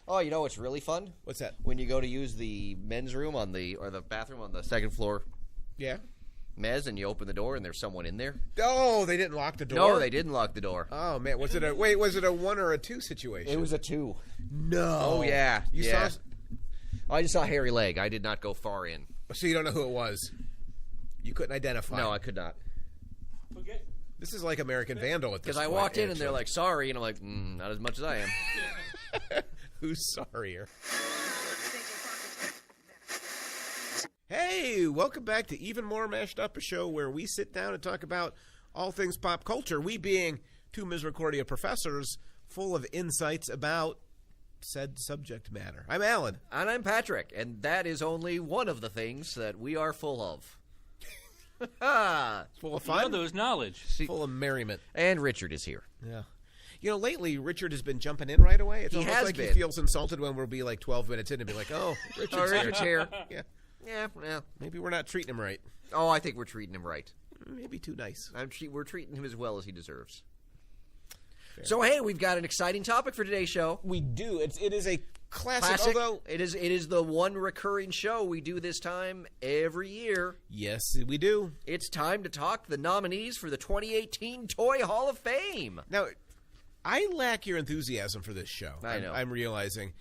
Oh, you know what's really fun? What's that? When you go to use the men's room or the bathroom on the second floor. Yeah. Mez, and you open the door and there's someone in there. Oh, they didn't lock the door? No, they didn't lock the door. Oh, man. Was it a 1 or a 2 situation? It was a 2. No. Oh, yeah. You saw? I just saw a hairy leg. I did not go far in. So you don't know who it was? You couldn't identify? No, I could not. Okay. This is like American Vandal at this Because point. I walked in and they're like, sorry. And I'm like, not as much as I am. Who's sorrier? Hey, welcome back to Even More Mashed Up, a show where we sit down and talk about all things pop culture. We being 2 Misericordia professors full of insights about said subject matter. I'm Alan. And I'm Patrick. And that is only one of the things that we are full of. Full of fun? Those knowledge. Full of merriment. And Richard is here. Yeah. You know, lately, Richard has been jumping in right away. It's He almost has like been. he feels insulted when we'll be like 12 minutes in and be like, oh, Richard's here. Richard's here. Yeah. Yeah, well. Maybe we're not treating him right. Oh, I think we're treating him right. Maybe too nice. We're treating him as well as he deserves. Fair. So, hey, we've got an exciting topic for today's show. We do. It is a classic. Although it is the one recurring show we do this time every year. Yes, we do. It's time to talk the nominees for the 2018 Toy Hall of Fame. Now, I lack your enthusiasm for this show. I know. I'm realizing.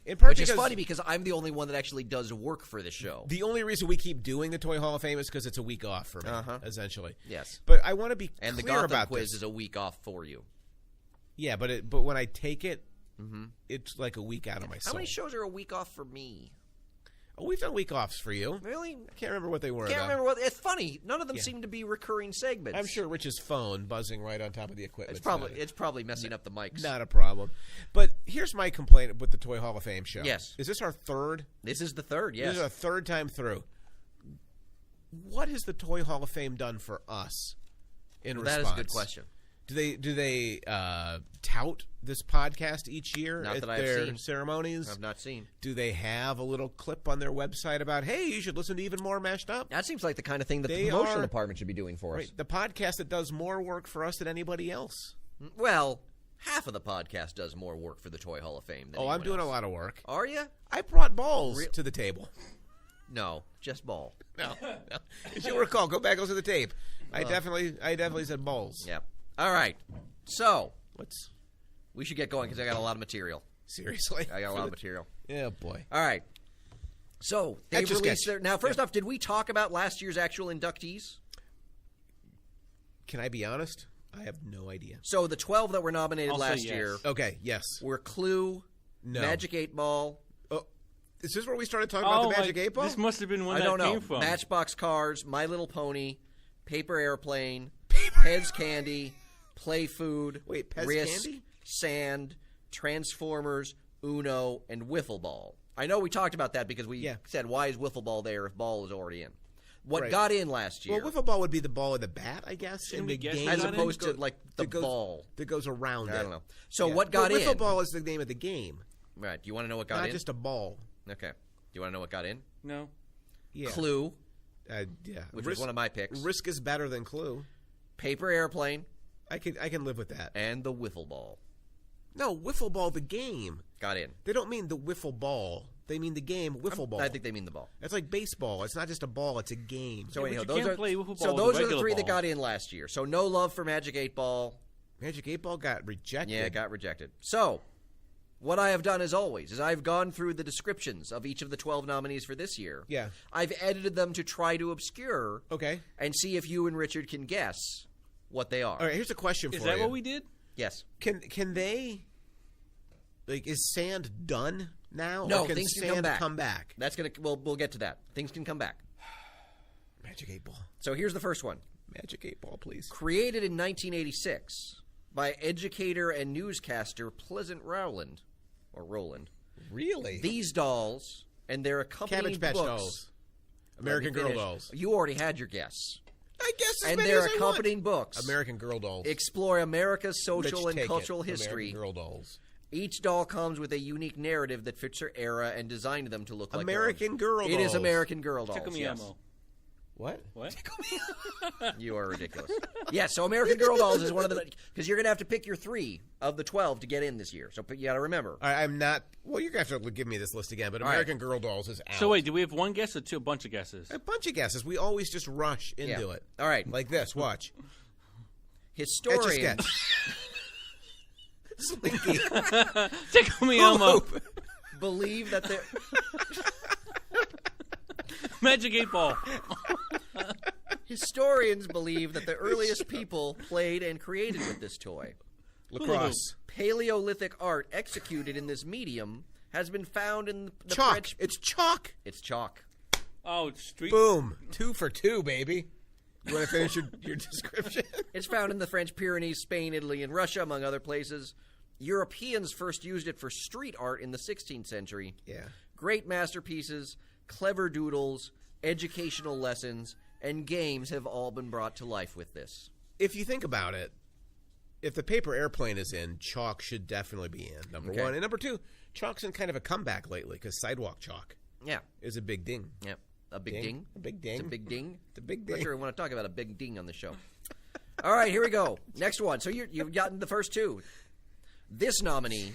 In part Which because is funny because I'm the only one that actually does work for the show. The only reason we keep doing the Toy Hall of Fame is because it's a week off for me, essentially. Yes. But I want to be and clear the Gotham about quiz this. is a week off for you. Yeah, but when I take it, it's like a week out of my soul. How many shows are a week off for me? Oh, we've done week offs for you. Really? I can't remember what they were. Can't remember what. It's funny. None of them seem to be recurring segments. I'm sure Rich's phone buzzing right on top of the equipment. It's probably messing up the mics. Not a problem. But here's my complaint with the Toy Hall of Fame show. Yes. Is this our third? This is the third. Yes. This is our third time through. What has the Toy Hall of Fame done for us in response? That is a good question. Do they tout this podcast each year Not at that I've their seen. ceremonies? I've not seen. Do they have a little clip on their website about, hey, you should listen to Even More Mashed Up? That seems like the kind of thing that They the promotion are- department should be doing for us. Right, the podcast that does more work for us than anybody else. Well, half of the podcast does more work for the Toy Hall of Fame than Oh, I'm anyone doing else. a lot of work. Are you? I brought balls to the table. No, just ball. No. As you recall, go back and listen to the tape. I definitely said balls. Yeah. All right. So, What's we should get going because I got a lot of material. seriously? I got a lot of material. Yeah, boy. All right. So, they Etch a released sketch. their... Now, first off, did we talk about last year's actual inductees? Can I be honest? I have no idea. So, the 12 that were nominated I'll say last yes. year Okay, yes. were Clue, No. Magic 8 Ball, Oh, is this where we started talking about the Magic 8 Ball? This must have been when I that don't know, came from. Matchbox Cars, My Little Pony, Paper Airplane, Pez Candy, Play Food, Wait, Pez Risk, Candy? Sand, Transformers, Uno, and Wiffle Ball. I know we talked about that because we said, why is Wiffle Ball there if Ball is already in? What Right. got in last year, Well, wiffle ball would be the ball of the bat, I guess, in the guess game. that as got in? opposed to like the that goes, ball. that goes around it. I don't know. So Yeah. what got Well, in? Wiffle ball is the name of the game, Right. Do you want to know what got not in? just a ball. Okay. Do you want to know what got in? No. Yeah. Clue, Yeah. which was one of my picks. Risk is better than Clue. Paper Airplane, I can live with that. and the Wiffle Ball No, wiffle ball, the game. got in. They don't mean the wiffle ball. They mean the game wiffle ball. I think they mean the ball. It's like baseball. It's not just a ball. It's a game. So Yeah, anyhow, but those you can't are play wiffle ball so with a those are the regular three that ball. got in last year. So no love for Magic 8 Ball. Magic 8 Ball got rejected. Yeah, it got rejected. So what I have done, as always, is I've gone through the descriptions of each of the 12 nominees for this year. Yeah. I've edited them to try to obscure Okay. and see if you and Richard can guess what they are. All right, here's a question for you. Is that what we did? Yes. Can they, like, is Sand done now? No, or can things can Sand come back. That's gonna. We'll get to that. Things can come back. Magic 8 Ball. So here's the first one. Magic 8 Ball, please. Created in 1986 by educator and newscaster Pleasant Rowland, or Roland. Really? These dolls and their accompanying Cabbage Patch books. Dolls. Let me American Girl finish. Dolls. You already had your guess. I guess as And many their as I want. accompanying books American Girl Dolls. explore America's social Rich, and take cultural it. history. American Girl Dolls. Each doll comes with a unique narrative that fits their era and designed them to look like American Girl It is Dolls. American Girl Dolls. Took me yes. ammo. What? You are ridiculous. Yeah, so American Girl dolls is one of the... Because you're going to have to pick your 3 of the 12 to get in this year. So you got to remember. I'm not... Well, you're going to have to give me this list again, but American Girl dolls is out. So wait, do we have one guess or a bunch of guesses? A bunch of guesses. We always just rush into it. All right. Like this. Watch. Historians... Slinky. Tickle me, Elmo. Believe that they're... Magic 8-Ball. Historians believe that the earliest people played and created with this toy. Lacrosse. Paleolithic art executed in this medium has been found in the Chalk. French... It's chalk. It's chalk. Oh, it's street. Boom. 2 for 2, baby. You want to finish your description? It's found in the French Pyrenees, Spain, Italy, and Russia, among other places. Europeans first used it for street art in the 16th century. Yeah. Great masterpieces, clever doodles, educational lessons, and games have all been brought to life with this. If you think about it, if the paper airplane is in, chalk should definitely be in, number one. And number 2, chalk's in kind of a comeback lately because sidewalk chalk is a big ding. Yeah. A big ding? A big ding. It's a big ding? It's a big I'm ding. not sure I want to talk about a big ding on the show. All right, here we go. Next one. So you've gotten the first 2. This nominee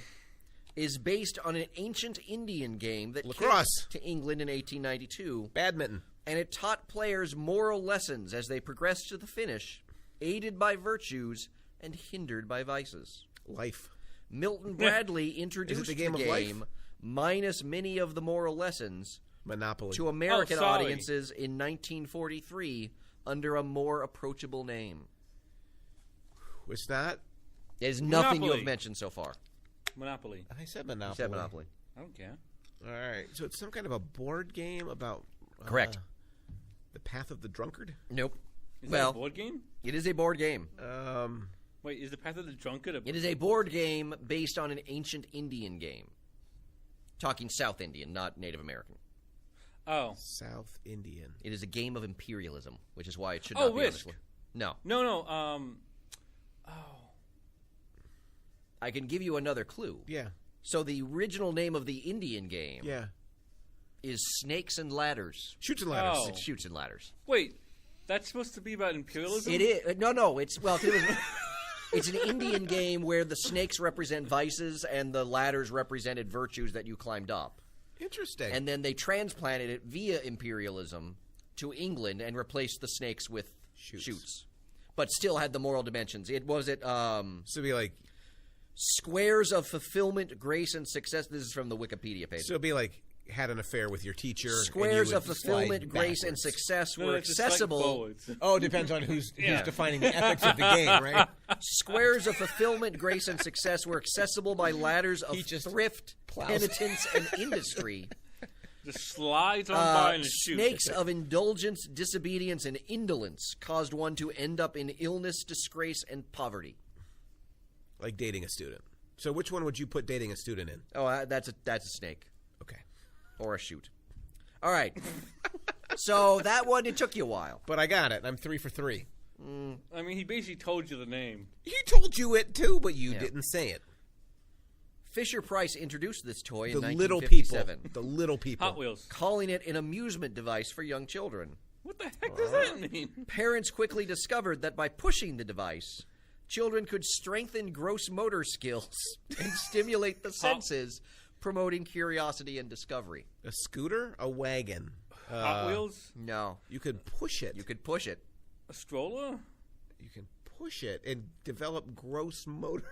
is based on an ancient Indian game that came to England in 1892. Badminton. And it taught players moral lessons as they progressed to the finish, aided by virtues and hindered by vices. Life. Milton Bradley introduced the game minus many of the moral lessons Monopoly. to American audiences in 1943 under a more approachable name. It's not? There's nothing you have mentioned so far. Monopoly. I said Monopoly. You said Monopoly. I don't care. All right. So it's some kind of a board game about... Correct. The Path of the Drunkard? Nope. Is that a board game? It is a board game. Wait, is the Path of the Drunkard a board It is a board game based on an ancient Indian game. Talking South Indian, not Native American. Oh. South Indian. It is a game of imperialism, which is why it should not be Risk. on this list. No. No. I can give you another clue. Yeah. So the original name of the Indian game is Snakes and Ladders. Shoots and Ladders. Oh. It's Shoots and Ladders. Wait, that's supposed to be about imperialism? It is. No. It's it's an Indian game where the snakes represent vices and the ladders represented virtues that you climbed up. Interesting. And then they transplanted it via imperialism to England and replaced the snakes with shoots. But still had the moral dimensions. It was it. So it'd be like squares of fulfillment, grace, and success. This is from the Wikipedia page. So it'd be like had an affair with your teacher. Squares of fulfillment, grace, and success were accessible. Oh, it depends on who's defining the ethics of the game, right? Squares of fulfillment, grace, and success were accessible by ladders of thrift, penitence, and industry. Just slides on by and shoots. Snakes of indulgence, disobedience, and indolence caused one to end up in illness, disgrace, and poverty. Like dating a student. So which one would you put dating a student in? Oh, that's a snake. Okay. Or a shoot. All right. So that one, it took you a while. But I got it. I'm 3 for 3. I mean, he basically told you the name. He told you it, too, but you didn't say it. Fisher-Price introduced this toy in 1957. The little people. Hot Wheels. Calling it an amusement device for young children. What the heck does that mean? Parents quickly discovered that by pushing the device, children could strengthen gross motor skills and stimulate the senses, promoting curiosity and discovery. A scooter? A wagon? Hot Wheels? No. You could push it. You could push it. A stroller? You can push it and develop gross motor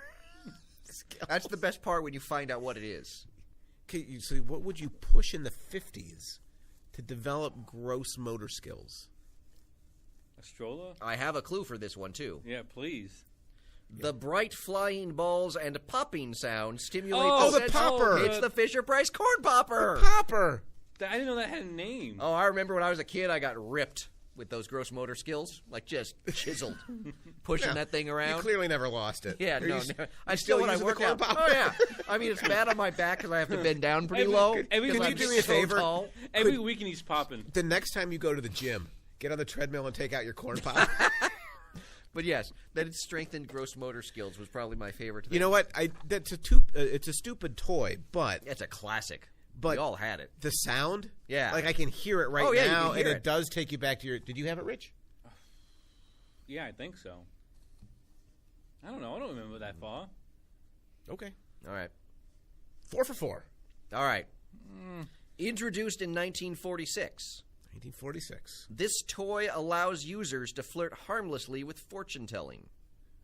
skills. That's the best part when you find out what it is. Okay, so what would you push in the 50s to develop gross motor skills? A stroller? I have a clue for this one, too. Yeah, please. The bright flying balls and popping sound stimulate the sense. popper. It's the Fisher-Price corn popper. The popper. I didn't know that had a name. Oh, I remember when I was a kid, I got ripped with those gross motor skills. Like, just chiseled. Pushing that thing around. You clearly never lost it. Yeah, no. I still when I using work the corn out. popper? Oh, yeah. I mean, it's bad on my back because I have to bend down pretty low. Can you do me a favor? Tall. Every weekend he's popping. The next time you go to the gym, get on the treadmill and take out your corn pop. But yes, that it strengthened gross motor skills was probably my favorite thing. You know what? It's a stupid toy, but it's a classic. But we all had it. the sound, Yeah. like I can hear it right Oh, yeah, you now, can hear and it. it does take you back to your. Did you have it, Rich? Yeah, I think so. I don't know. I don't remember that far. Okay, All right. 4 for 4. All right. Introduced in 1946, 1946. this toy allows users to flirt harmlessly with fortune telling.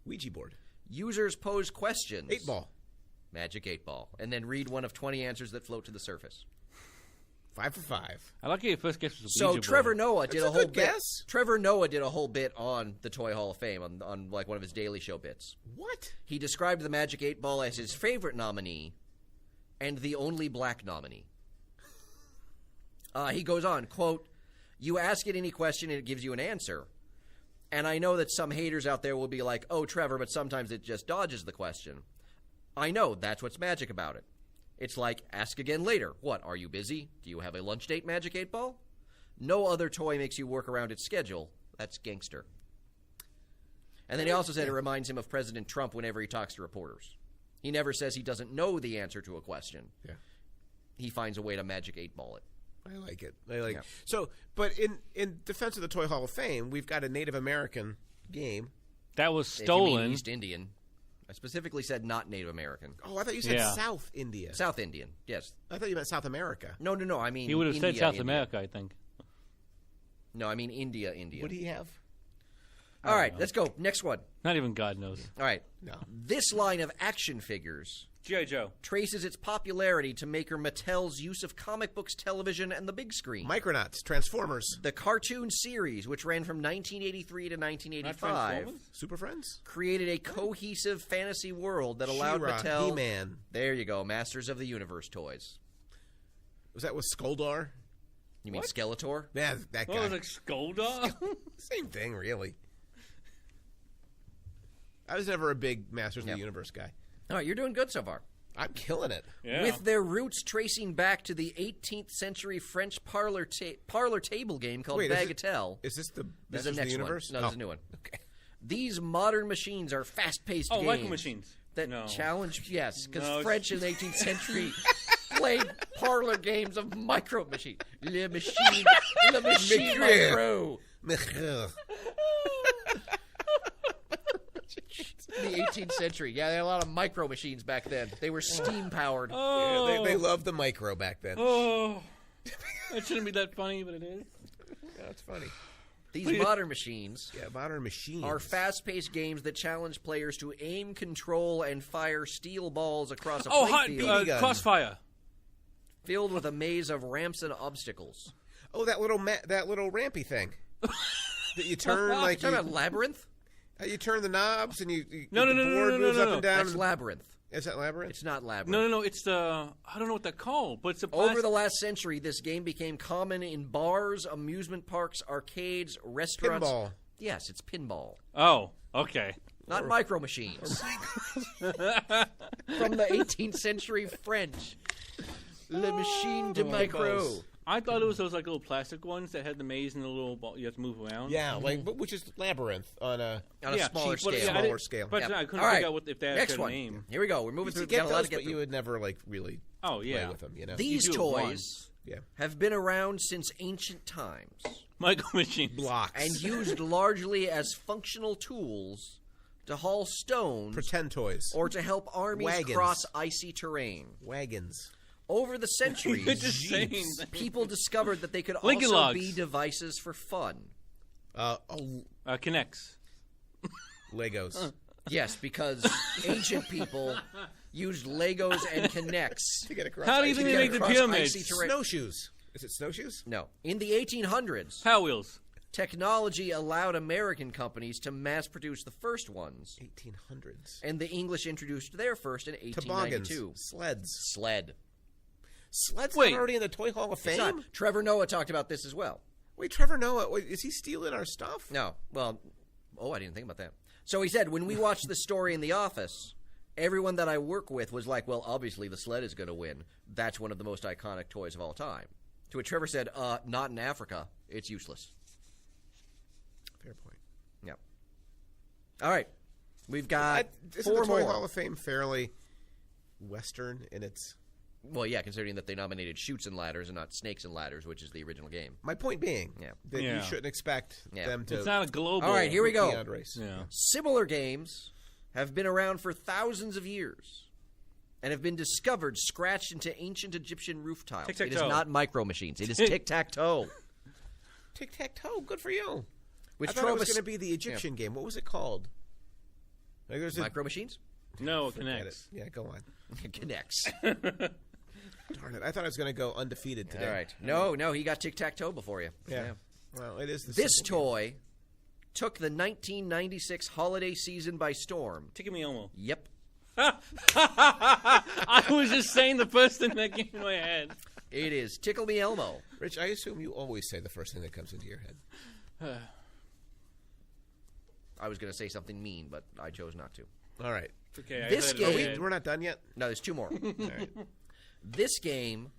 Ouija board. Users pose questions. 8 ball. Magic 8 ball. And then read one of 20 answers that float to the surface. 5 for 5. I like your first guess was a So Ouija Trevor board. Noah did That's a a whole good bit. guess. Trevor Noah did a whole bit on the Toy Hall of Fame on like one of his Daily Show bits. What? He described the Magic 8 Ball as his favorite nominee and the only black nominee. He goes on, quote, "You ask it any question and it gives you an answer. And I know that some haters out there will be like, oh, Trevor, but sometimes it just dodges the question. I know, that's what's magic about it. It's like, ask again later. What, are you busy? Do you have a lunch date, Magic 8 Ball? No other toy makes you work around its schedule. That's gangster." And then he also said it reminds him of President Trump whenever he talks to reporters. He never says he doesn't know the answer to a question. Yeah. He finds a way to Magic 8 Ball it. I like it. I like Yeah. it. So, but in defense of the Toy Hall of Fame, we've got a Native American game. That was If you stolen. mean East Indian. I specifically said not Native American. Oh, I thought you said Yeah. South India. South Indian, yes. I thought you meant South America. No, I mean He would have said India, South India. America, I think. No, I mean India. What do you have? All right, let's go. Next one. Not even God knows. All right. No. This line of action figures G.I. Joe. traces its popularity to maker Mattel's use of comic books, television, and the big screen. Micronauts, Transformers, The cartoon series, which ran from 1983 to Not 1985, Transformers? Super Friends, created a cohesive fantasy world that allowed She-Ra, Mattel. He-Man. There you go, Masters of the Universe toys. Was that with Skoldar? You mean What? Skeletor? Yeah, that guy. What was it, Skolda? Same thing, really. I was never a big Masters of Yep. the Universe guy. All right, you're doing good so far. I'm killing it. Yeah. With their roots tracing back to the 18th century French parlor table game called Wait, Bagatelle. Is this the This is Masters the of next the Universe? one. No, this is a new one. Okay. These modern machines are fast-paced Oh, games Lego machines. that No. challenge, yes, because No, French in the 18th century played parlor games of micro machine. Le machine micro. The 18th century. Yeah, they had a lot of micro machines back then. They were steam-powered. Oh. Yeah, they loved the micro back then. Oh. It shouldn't be that funny, but it is. That's funny. These modern machines Yeah, modern machines. are fast-paced games that challenge players to aim, control, and fire steel balls across a Oh, playfield gun. Crossfire. filled with a maze of ramps and obstacles. Oh, that little rampy thing that you turn like Talking about Labyrinth? you turn the knobs and you No, the no, no, board no, no, moves no, up no. and down. That's Labyrinth. Is that Labyrinth? It's not Labyrinth. No. It's the I don't know what they're called, but it's a Over the last century, this game became common in bars, amusement parks, arcades, restaurants. Pinball. Yes, it's pinball. Oh, okay. Not micro machines. From the 18th century French. Le machine de micro. I thought it was those like little plastic ones that had the maze and the little ball you have to move around. Yeah, like which is Labyrinth on a On a Yeah, smaller cheap, but scale. I didn't- smaller scale. But Yep. I couldn't All right. figure out if that Next had one. a name. Here we go. We're moving You through. get Got a lot those, to get but you through. would never like really Oh play yeah, with them. You know, These You do it toys once. yeah, have been around since ancient times Micro machines. blocks and used largely as functional tools to haul stones pretend toys or to help armies Wagons. cross icy terrain. wagons. Over the You're centuries, just saying. people discovered that they could Lincoln also Logs. be devices for fun. Connects. Legos. Yes, because ancient people used Legos and Connects. To get across. How do you icy think they get make the across pyramids? icy terrain. snowshoes? Is it snowshoes? No. In the 1800s, Power wheels. technology allowed American companies to mass produce the first ones, 1800s. and the English introduced their first in Toboggans. 1892. Sleds. Sled. Sleds Wait. not already in the Toy Hall of It's Fame? not. Trevor Noah talked about this as well. Wait, Trevor Noah, is he stealing our stuff? No. Well, I didn't think about that. So he said, when we watched the story in the office, everyone that I work with was like, well, obviously the sled is going to win. That's one of the most iconic toys of all time. To which Trevor said, not in Africa. It's useless. Fair point. Yep. All right. We've got Isn't four the Toy more. Hall of Fame fairly Western in its Well, yeah, considering that they nominated Chutes and Ladders and not Snakes and Ladders, which is the original game. My point being that you shouldn't expect them to. It's not a global. All right, here we go. Race. Yeah. Similar games have been around for thousands of years and have been discovered scratched into ancient Egyptian roof tiles. Tic-tac-toe. It is not Micro Machines. It is tic-tac-toe. Tic-tac-toe. Good for you. Which I thought it was going to be the Egyptian game. What was it called? Like there's Micro Machines? No, it connects. Yeah, go on. It connects. Darn it. I thought I was going to go undefeated today. All right. No, he got tic-tac-toe before you. Yeah. Well, it is the This simple game. toy took the 1996 holiday season by storm. Tickle me Elmo. Yep. I was just saying the first thing that came in my head. It is Tickle Me Elmo. Rich, I assume you always say the first thing that comes into your head. I was going to say something mean, but I chose not to. All right. Okay, This game- We're not done yet? No, there's two more. All right. This game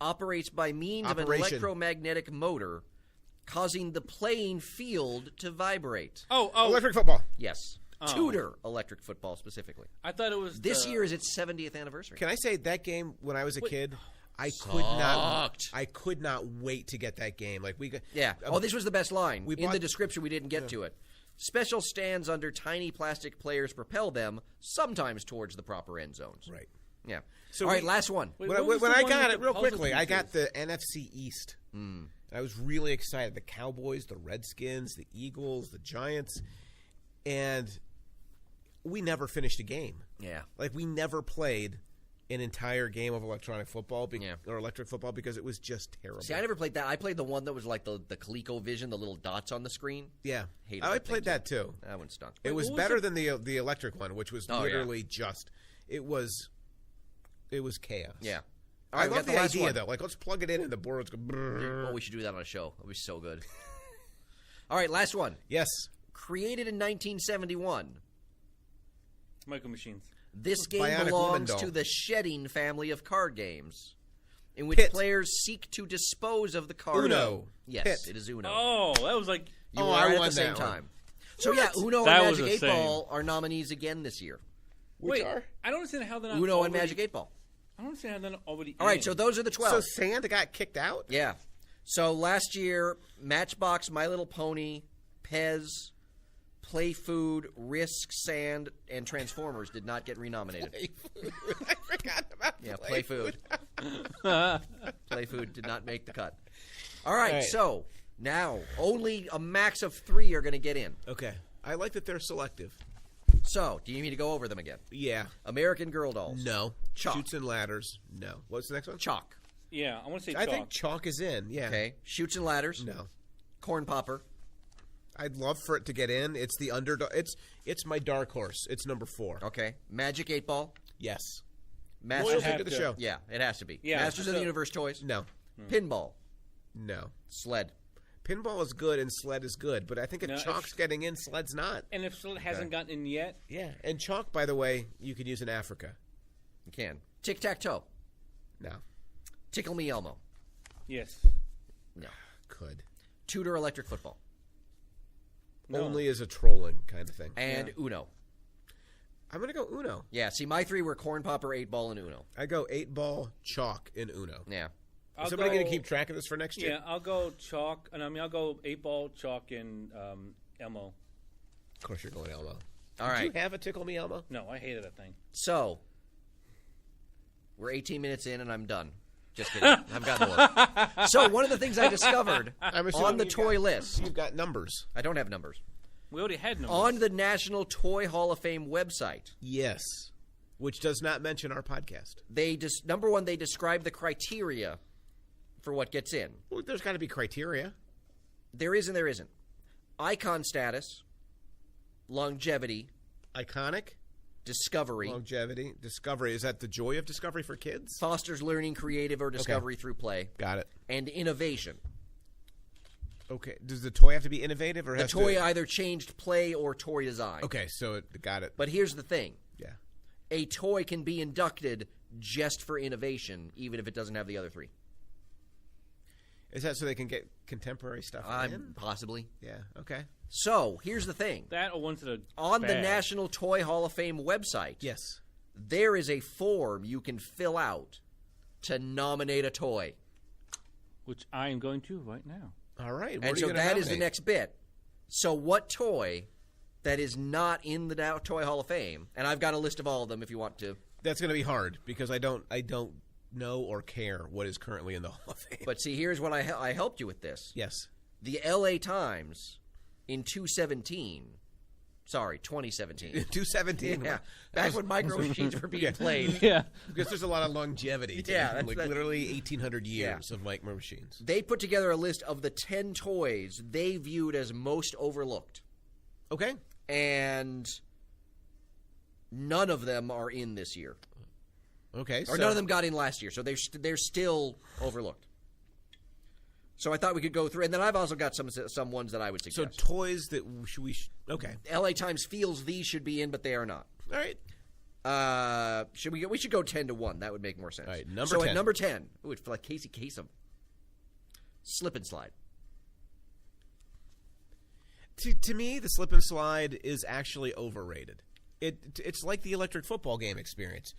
operates by means of an Operation. electromagnetic motor, causing the playing field to vibrate. Oh, Electric football. Yes. Oh. Tudor electric football specifically. I thought it was This year is its 70th anniversary. Can I say that game when I was a kid? I Sucked. could not wait to get that game. Like we got, Yeah. Oh, this was the best line. We In bought- the description, we didn't get to it. Special stands under tiny plastic players propel them, sometimes towards the proper end zones. right. Yeah. So All right, we- last one. Wait, When, what was when the I one got with it the real puzzle quickly, I got pieces? the NFC East. I was really excited. The Cowboys, the Redskins, the Eagles, the Giants, and we never finished a game. Yeah. Like we never played an entire game of electronic football or electric football because it was just terrible. See, I never played that. I played the one that was like the ColecoVision, the little dots on the screen. Yeah, Hated I that thing, played that too. That one stunk. It was what was better than the electric one, which was Oh, yeah. literally just it was chaos. Yeah. I we love got the last idea one. though. Like let's plug it in and the boards go. brrr. Oh, we should do that on a show. That would be so good. All right, last one. Yes, Created in 1971. Micro Machines. This game Bionic belongs Woman doll. to the Shedding family of card games, in which Pit. players seek to dispose of the card. Uno. Yes, Pit. it is Uno. Oh, that was like You Oh, were I right at won the same that one. time. So yeah, Uno That and was Magic the 8 same. Ball are nominees again this year. which wait. are I don't understand how they're not Uno already, and Magic 8 Ball. I don't understand how they're not already. All right, in. so those are the 12. so Sand got kicked out. Yeah. So last year, Matchbox, My Little Pony, Pez, Play Food, Risk, Sand, and Transformers did not get renominated. I forgot about Yeah, Play Food. Play Food did not make the cut. All right, All right. so now only a max of 3 are going to get in. Okay, I like that they're selective. So, do you need me to go over them again? Yeah. American Girl Dolls. No. Chalk. Shoots and Ladders. No. What's the next one? Chalk. Yeah, I want to say I chalk. think Chalk is in. Yeah. Okay. Shoots and Ladders. No. Corn Popper. I'd love for it to get in. It's the underdog. It's my dark horse. It's number 4. Okay. Magic 8 Ball. Yes. Masters. Loyalty have to the to. show. Yeah, it has to be. Yeah, Masters of the so- Universe toys. No. Pinball. No. Sled. Pinball is good and Sled is good, but I think if No, Chalk's getting in, Sled's not. And if Sled hasn't gotten in yet, Yeah. And Chalk, by the way, you could use in Africa. You can. Tic Tac Toe. No. Tickle Me Elmo. yes. No. Could. Tudor Electric Football. No. Only as a trolling kind of thing. And Uno. I'm going to go Uno. Yeah, see, my 3 were Corn Popper, 8 Ball, and Uno. I go 8-ball, Chalk, and Uno. Yeah. I'll Is somebody going go- to keep track of this for next year? Yeah, I'll go chalk, and I'll go 8 ball, chalk, and Elmo. Of course you're going Elmo. All Do right. you have a Tickle Me Elmo? No, I hated that thing. So, we're 18 minutes in, and I'm done. Just kidding. I've got more. So, one of the things I discovered I'm assuming on the you've toy got- list, You've got numbers. I don't have numbers, We already had numbers. on the National Toy Hall of Fame website, Yes. Which does not mention our podcast. number one, they describe the criteria for what gets in. Well, there's got to be criteria. There is and there isn't. Icon status, longevity, Iconic, discovery, longevity, discovery. Is that the joy of discovery for kids? fosters learning, creative, or discovery through play, Got it. and innovation. Okay. Does the toy have to be innovative or The has toy to... either changed play or toy design. Okay, so got it. But here's the thing. Yeah. A toy can be inducted just for innovation, even if it doesn't have the other 3. Is that so they can get contemporary stuff in? Possibly. Yeah. Okay. So, here's the thing. that or ones that are On the bad. National Toy Hall of Fame website, Yes. there is a form you can fill out to nominate a toy. Which I am going to right now. All right. And so that is the next bit. So what toy that is not in the Toy Hall of Fame, and I've got a list of all of them if you want to. That's going to be hard because I don't know or care what is currently in the Hall of Fame. But see, here's what I helped you with this. Yes. The LA Times in 2017. In 2017. Yeah. Back when micro machines were being played. Yeah. Because there's a lot of longevity to Yeah, them, like literally 1,800 years of micro machines. They put together a list of the 10 toys they viewed as most overlooked. Okay. And none of them are in this year. Okay. Or none of them got in last year, so they're still overlooked. So I thought we could go through, and then I've also got some ones that I would suggest. So toys that okay. LA Times feels these should be in, but they are not. All right. We should go 10 to 1. That would make more sense. All right, number 10. So at number 10, ooh, it's like Casey Kasem. Slip and slide. To me, the slip and slide is actually overrated. It's like the electric football game experience.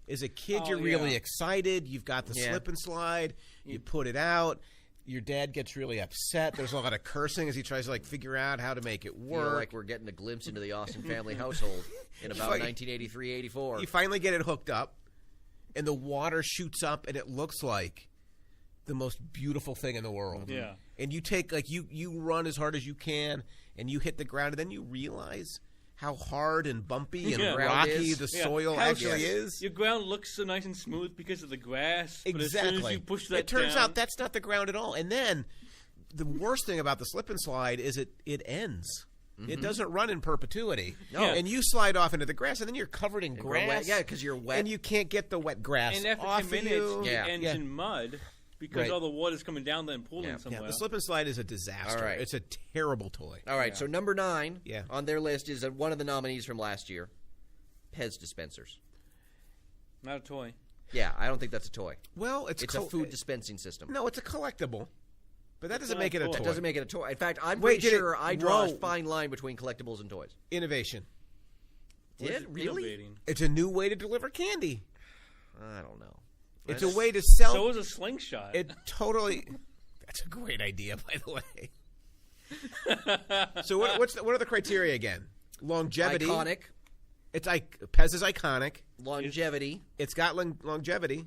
As a kid, you're really excited. You've got the slip and slide. You put it out. Your dad gets really upset. There's a lot of cursing as he tries to figure out how to make it work. Feel like we're getting a glimpse into the Austin family household in about 1983-84. You finally get it hooked up, and the water shoots up, and it looks like the most beautiful thing in the world. Yeah. And you take you run as hard as you can, and you hit the ground, and then you realize how hard and bumpy and rocky the soil actually is. Your ground looks so nice and smooth because of the grass. Exactly. But as soon as you push that it turns down, out that's not the ground at all. And then the worst thing about the slip and slide is it ends. Mm-hmm. It doesn't run in perpetuity. No. And you slide off into the grass, and then you're covered in grass. Yeah, because you're wet. And you can't get the wet grass and after off 10 of minutes, you. it ends in mud. Because all the water's coming down there and pooling somewhere. Yeah, the slip and slide is a disaster. All right. It's a terrible toy. All right, so number 9 on their list is one of the nominees from last year, Pez dispensers. Not a toy. Yeah, I don't think that's a toy. Well, it's a food dispensing system. No, it's a collectible. But that doesn't make it a toy. That doesn't make it a toy. In fact, I'm pretty sure I draw a fine line between collectibles and toys. Innovation. Really? It's a new way to deliver candy. I don't know. It's a way to sell. So is a slingshot. It totally. That's a great idea, by the way. So what are the criteria again? Longevity. Iconic. It's Pez is iconic. Longevity. It's got longevity.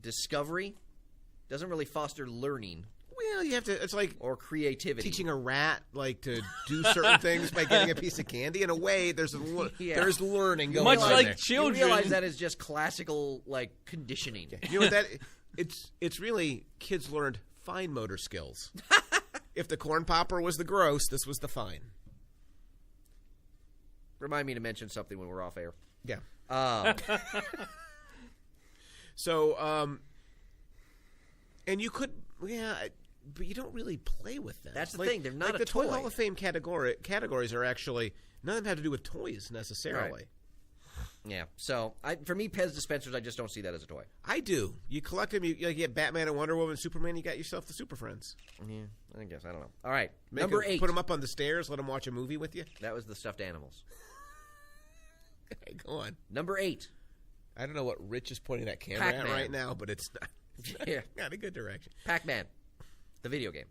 Discovery. Doesn't really foster learning. Well, you have to. It's like or creativity. Teaching a rat to do certain things by getting a piece of candy. In a way, there's learning going Much on like there. children. You realize that is just classical conditioning. You know what that? It's really kids learned fine motor skills. If the corn popper was the gross, this was the fine. Remind me to mention something when we're off air. Yeah. So, and you could, but you don't really play with them. That's the thing. They're not a the toy. Toy Hall of Fame categories are actually none of them have to do with toys necessarily. Right. Yeah. So for me, Pez dispensers, I just don't see that as a toy. I do. You collect them. You get Batman and Wonder Woman, Superman. You got yourself the Super Friends. Yeah. I guess I don't know. All right. Number 8. Put them up on the stairs. Let them watch a movie with you. That was the stuffed animals. Okay, go on. Number 8. I don't know what Rich is pointing that camera at right now, but it's not. Not a good direction. Pac-Man, the video game.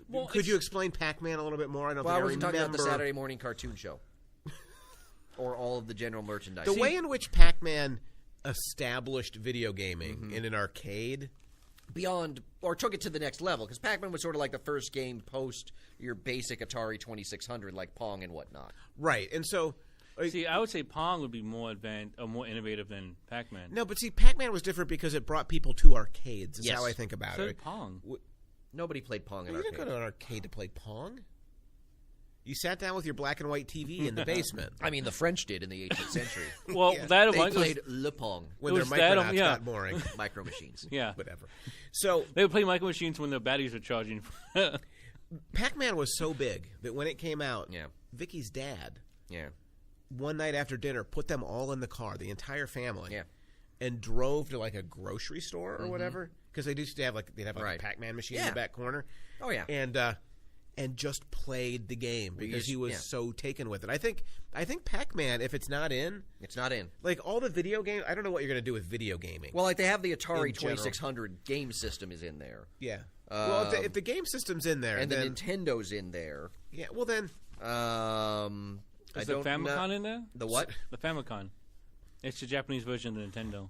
Well, could you explain Pac-Man a little bit more? I wasn't talking about the Saturday morning cartoon show. Or all of the general merchandise. The way in which Pac-Man established video gaming in an arcade. Beyond, or took it to the next level, because Pac-Man was sort of like the first game post your basic Atari 2600, like Pong and whatnot. Right, and so... See, I would say Pong would be more advanced or more innovative than Pac-Man. No, but see, Pac-Man was different because it brought people to arcades. Is how I think about so it. Did Pong. Nobody played Pong in arcade. You didn't go to an arcade to play Pong. You sat down with your black and white TV in the basement. I mean, the French did in the 18th century. Well, they played Le Pong. When their Micronauts got boring. Micro machines. Yeah. Whatever. So they would play micro machines when their batteries were charging. Pac-Man was so big that when it came out, Vicky's dad, one night after dinner, put them all in the car, the entire family, and drove to a grocery store or whatever, because they used to have they'd have a Pac-Man machine in the back corner. Oh yeah. and just played the game because just- he was so taken with it. I think Pac-Man, if it's not in, It's not in. like all the video game, I don't know what you're going to do with video gaming. Well, like they have the Atari In general. 2600 game system is in there. Yeah. Well, if the game system's in there, And then the Nintendo's in there. yeah. Well, then Is I the don't Famicom know. in there? The what? The Famicom. It's the Japanese version of the Nintendo.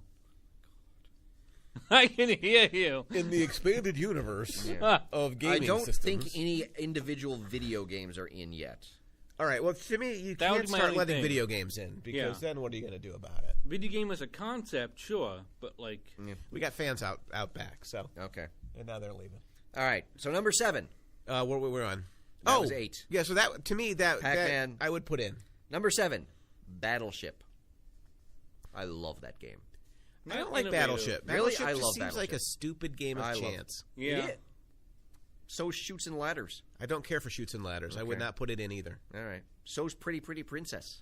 I can hear you. in the expanded universe Ah, of gaming I don't systems. think any individual video games are in yet. All right. Well, to me, you That would can't be my start only letting thing. video games in because then what are you going to do about it? video game as a concept, sure, but like We got fans out back, so Okay. and now they're leaving. All right. So number 7. Where we're on? That was 8. Yeah. So that to me that Pac-Man. I would put in. Number 7. Battleship. I love that game. I don't like innovative. Battleship. Really? Battleship I just love seems like a Battleship. stupid game of I love chance. Yeah. It is. So Shoots and Ladders. I don't care for shoots and ladders. I would Okay. not put it in either. All right. So's Pretty Pretty Princess.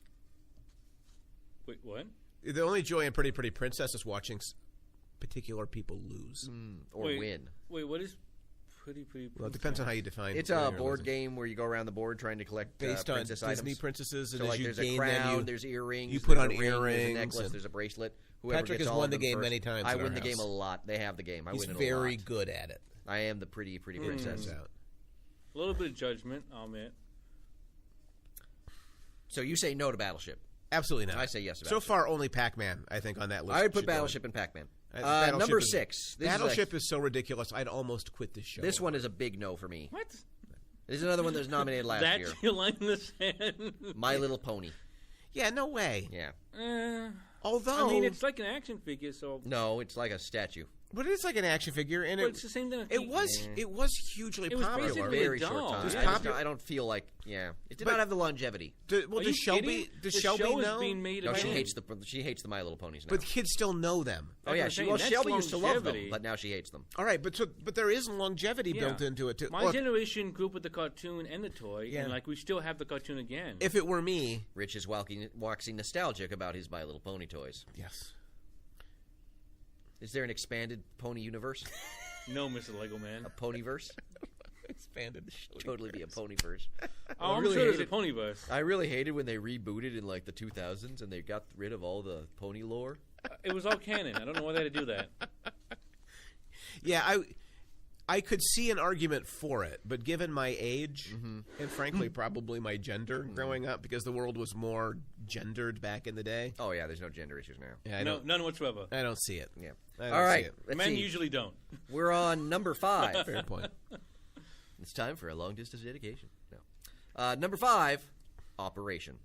Wait, what? The only joy in Pretty Pretty Princess is watching particular people lose. Or Wait. win. Wait, what is pretty? Well, it depends on how you define. It's where a you're board losing. game where you go around the board trying to collect based on princess Disney items. princesses, and So as like you there's a gain crown, them, there's earrings, you put there's on a ring, there's a earrings necklace, and- there's a bracelet. Whoever Patrick gets has all won of the them game first, many times I at our win the game house. a lot. They have the game. I He's win it very a lot. good at it. I am the pretty princess. Turns out. A little bit of judgment, I'll admit. So you say no to Battleship. Absolutely not. I say yes to So Battleship. far, only Pac-Man, I think, on that list. I would put should go in. Battleship and Pac-Man. Battleship Number is- 6. Battleship is so ridiculous, I'd almost quit this show. This one is a big no for me. What? This is another one that was nominated last That's year. your line in the sand. My Little Pony. Yeah, no way. Yeah. Although, I mean, it's like an action figure, so. No, it's like a statue. but it's like an action figure, and But it's the same thing. it was hugely It was popular. basically Very a doll. short time. Just I, just popular- don't, I don't feel like, it did But- not have the longevity. Are does you Shelby? kidding? Does The Shelby show know? is being made No, again. she hates the My Little Ponies now. But kids still know them. Oh yeah, I'm saying, that's Shelby used to love them, longevity. but now she hates them. All right, but there is longevity Yeah. built into it too. My Look, generation grew up with the cartoon and the toy, Yeah. and like we still have the cartoon again. if it were me, Rich is waxing nostalgic about his My Little Pony toys. yes. Is there an expanded pony universe? No, Mr. Lego Man. A ponyverse? Expanded the show. Totally be a ponyverse. Oh, I'm really sure there's a hated- Ponyverse. I really hated when they rebooted in like the 2000s and they got rid of all the pony lore. It was all canon. I don't know why they had to do that. Yeah, I could see an argument for it, but given my age and frankly probably my gender growing up, because the world was more gendered back in the day. Oh yeah, there's no gender issues now. Yeah, None whatsoever. I don't see it. Yeah. I don't All right. see it. Let's Men see. usually don't. We're on number 5. Fair point. It's time for a long distance dedication. No. Number 5, Operation.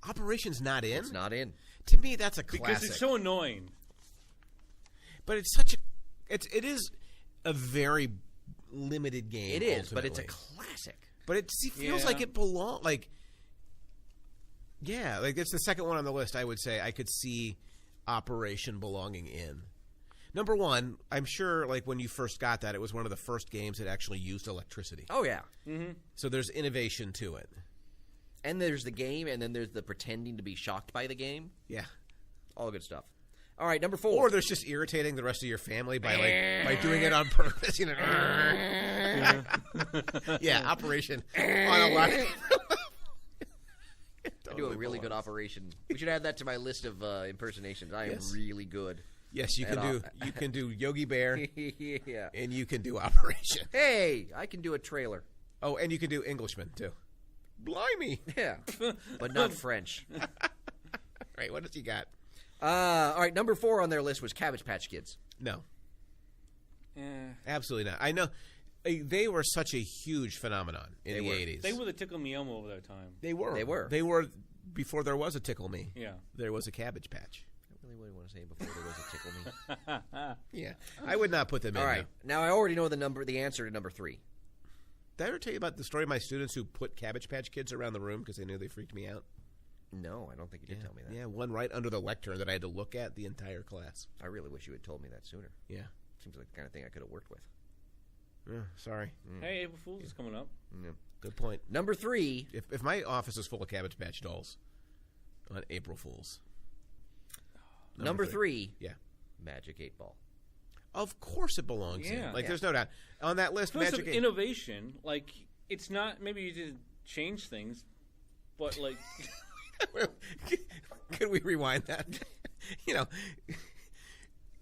Operation's not in. It's not in. To me, that's a classic. Because it's so annoying. But it's such a. It is a very limited game. It is, but it's a ultimately. classic. But it feels Yeah. like it belongs. Like, yeah, like it's the second one on the list. I would say I could see Operation belonging in. Number one, I'm sure, like when you first got that, it was one of the first games that actually used electricity. Oh yeah. So there's innovation to it. And there's the game, and then there's the pretending to be shocked by the game. Yeah. All good stuff. All right, number 4. Or there's just irritating the rest of your family by doing it on purpose. You know. Yeah, Operation on a lot. I do a really good operation. We should add that to my list of impersonations. I am Yes. really good. Yes, you can do Yogi Bear, Yeah. and you can do Operation. Hey, I can do a trailer. Oh, and you can do Englishman too. Blimey! Yeah, but not French. All right, what else you got? All right, number 4 on their list was Cabbage Patch Kids. No, Eh. absolutely not. I know they were such a huge phenomenon in the 80s. They were the Tickle Me Elmo of their time. They were. They were. They were before there was a Tickle Me. Yeah. There was a Cabbage Patch. I really wouldn't want to say before there was a Tickle Me. Yeah, I would not put them in. All right, now I already know the answer to number 3. Did I ever tell you about the story of my students who put Cabbage Patch Kids around the room because they knew they freaked me out? No, I don't think you did tell me that. Yeah, one right under the lectern that I had to look at the entire class. I really wish you had told me that sooner. Yeah. Seems like the kind of thing I could have worked with. Sorry. Hey, April Fool's is coming up. Yeah. Good point. Number 3, If my office is full of Cabbage Patch dolls on April Fools. Number 3, Yeah. Magic 8 Ball. Of course it belongs in. Yeah. Like, there's no doubt. On that list, Plus Magic of innovation, like it's not. Maybe you didn't change things, but like. Could we rewind that?